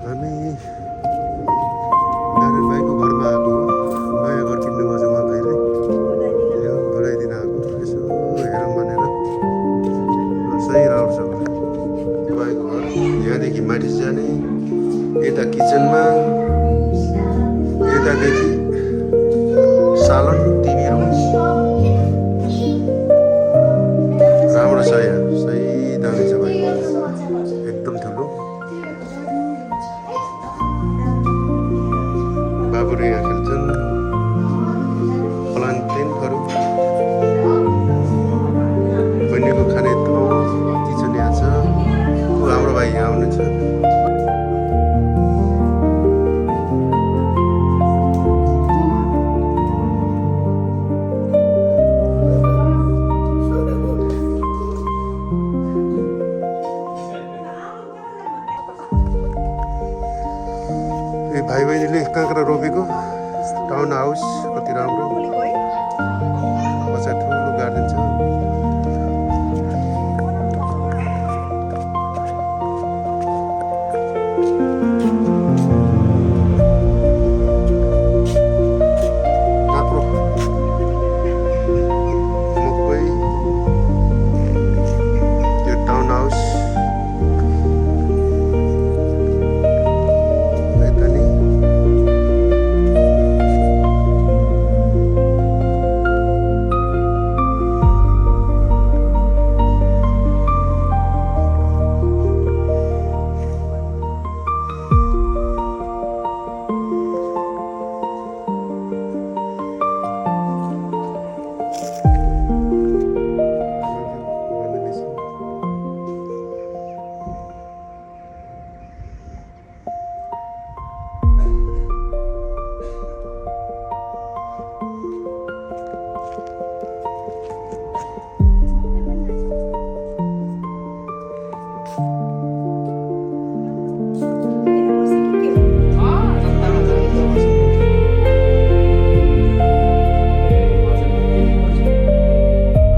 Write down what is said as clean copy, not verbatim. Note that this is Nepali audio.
हामी नारायण भाइको घरमा आएको नयाँ घर किन्नुभएको छ उहाँ भाइले यो बधाई दिन आएको यसो हेरौँ भनेर सही राम्रो छ भाइको घर यहाँदेखि माथि जाने यता किचनमा यतादेखि सालन टिभी रुम राम्रो छ यहाँ सही दामी छ भाइ एकदम ठुलो बाबुहरू यहाँ खेल्छन् प्लान्ट टेन्टहरू बहिनीको खाने ठाउँ किचन यहाँ छ हाम्रो भाइ यहाँ आउनुहुन्छ भाइ बहिनीले काँक्रा रोपेको टाउन हाउस कति राम्रो